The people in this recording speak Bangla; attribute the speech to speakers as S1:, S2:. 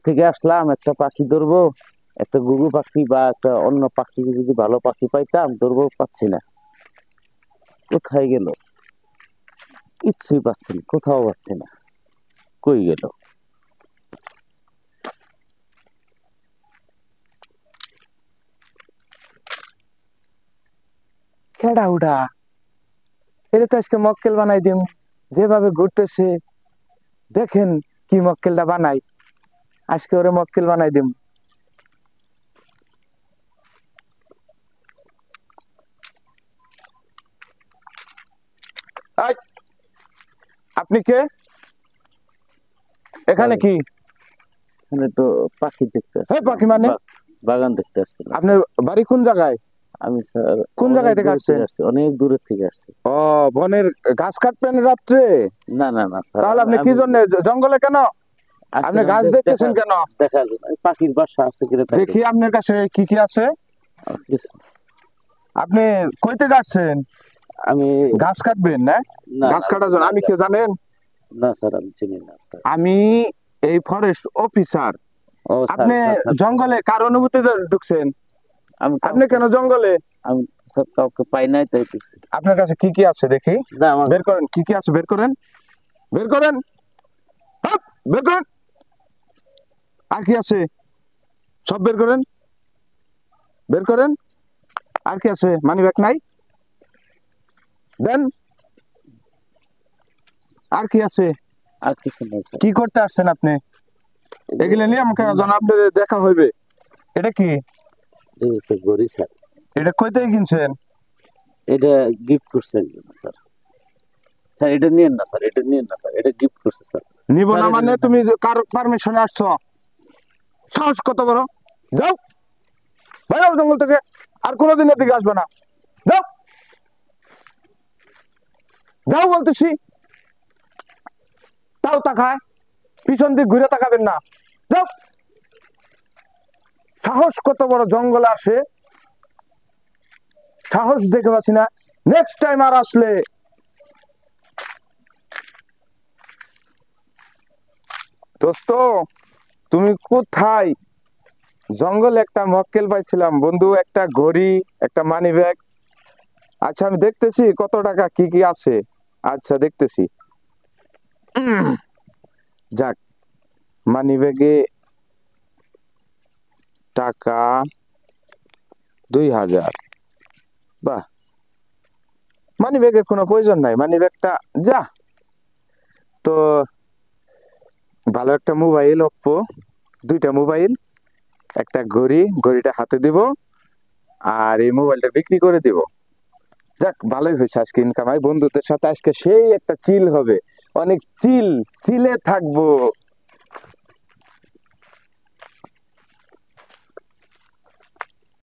S1: থেকে আসলাম, একটা পাখি ধরবো, একটা ঘুঘু পাখি বা একটা অন্য পাখি, যদি ভালো পাখি পাইতাম ধরবো, পাচ্ছি না। কোথায় গেল? কিচ্ছুই পাচ্ছি না, কোথাও পাচ্ছি না। কই গেল?
S2: খেড়া উড়া, এটা তো আজকে মক্কেল বানাই দিম। যেভাবে ঘুরতেছে দেখেন, কি মক্কেলটা বানাই। আজকে ওরে মক্কেল বানাই দিম। এই, আপনি কে? এখানে কি?
S1: এখানে তো পাখি দেখতে
S2: এই
S1: আসছিলাম,
S2: পাখি মানে?
S1: বাগান দেখতে আসছিলাম
S2: আপনার
S1: স্যার।
S2: বাড়ি কোন জায়গায়?
S1: আমি স্যার
S2: কোন
S1: অনেক
S2: জায়গায় থেকে
S1: দূর থেকে
S2: আসছেন?
S1: আসছি, অনেক দূরের থেকে আসছি।
S2: ও, বনের ঘাস কাটবেন রাত্রে?
S1: না না না স্যার,
S2: তাহলে আপনি কি
S1: আমি
S2: জন্য জঙ্গলে কেন? আপনি
S1: আসছিলাম
S2: গাছ
S1: দেখা,
S2: দেখতেছেন কেন?
S1: দেখার জন্য। এই পাখির বাসা আছে কিনা তাই
S2: দেখি
S1: দেখি।
S2: আপনার কাছে কি কি আছে।
S1: আর কিছু না।
S2: আপনি কই থেকে আসছেন?
S1: আমি
S2: গাছ কাটবেন না?
S1: না
S2: গাছ
S1: না
S2: কাটার জন্য
S1: না
S2: আমি কে জানেন?
S1: না স্যার, আমি চিনি না স্যার।
S2: আমি এই ফরেস্ট অফিসার।
S1: ও স্যার,
S2: আপনি
S1: স্যার স্যার
S2: জঙ্গলে কার অনুমতিতে ঢুকছেন?
S1: আমি
S2: আপনি
S1: কাউকে
S2: কেন জঙ্গলে?
S1: আমি স্যার কাউকে পাই নাই, তাই দেখছি।
S2: আপনার কাছে কি কি আছে দেখি।
S1: না আমার
S2: বের করেন, কি কি আছে বের করেন। বের করেন, হাপ, বের করেন। আর কি আছে? সব বের করেন, বের করেন। আর কি আছে? মানি ব্যাগ নাই? দেন। আর কি আছে?
S1: আর কিছু নেই স্যার।
S2: কি করতে আসছেন আপনি?
S1: এই যে,
S2: এগুলো নিয়ে আমাকে জন আপনার দেখা হইবে। এটা কি?
S1: এই যে স্যার গড়ি স্যার,
S2: এটা কই থেকে কিনছেন?
S1: এটা গিফট করছে একজন স্যার। স্যার এটা নিয়েন না স্যার, এটা নিয়েন না স্যার, এটা গিফট করছে স্যার।
S2: নিব
S1: স্যার
S2: না
S1: এটা
S2: মানে?
S1: নিয়েন না।
S2: তুমি কার পারমিশনে আসছো? সাহস কত বড়! যাও, বাইরে জঙ্গল থেকে। আর কোনোদিন এদিকে আসবে না। যাও, যাও বলতেছি। তাও তাকায়, পিছন দিক ঘুরে তাকাবেন না। যাও। সাহস কত বড়! জঙ্গলে আসে, সাহস দেখে পাচ্ছি না। নেক্সট টাইম আর আসলে। দোস্ত, তুমি কোথায়? জঙ্গলে একটা মক্কেল পাইছিলাম বন্ধু, একটা ঘড়ি, একটা মানি ব্যাগ। আচ্ছা, আমি দেখতেছি কত টাকা কি কি আছে। আচ্ছা, দেখতেছি। যাক, মানি ব্যাগে টাকা 2000। বাহ, মানি ব্যাগের কোনো প্রয়োজন নাই, মানি ব্যাগটা যা। তো ভালো একটা মোবাইল ওপ্পো, দুইটা মোবাইল, একটা ঘড়ি, ঘড়িটা হাতে দিব, আর এই মোবাইলটা বিক্রি করে দিব। যাক, ভালোই হয়েছে, আজকে ইনকাম হয় বন্ধুদের সাথে। আজকে সেই একটা চিল হবে, অনেক চিলে থাকবো।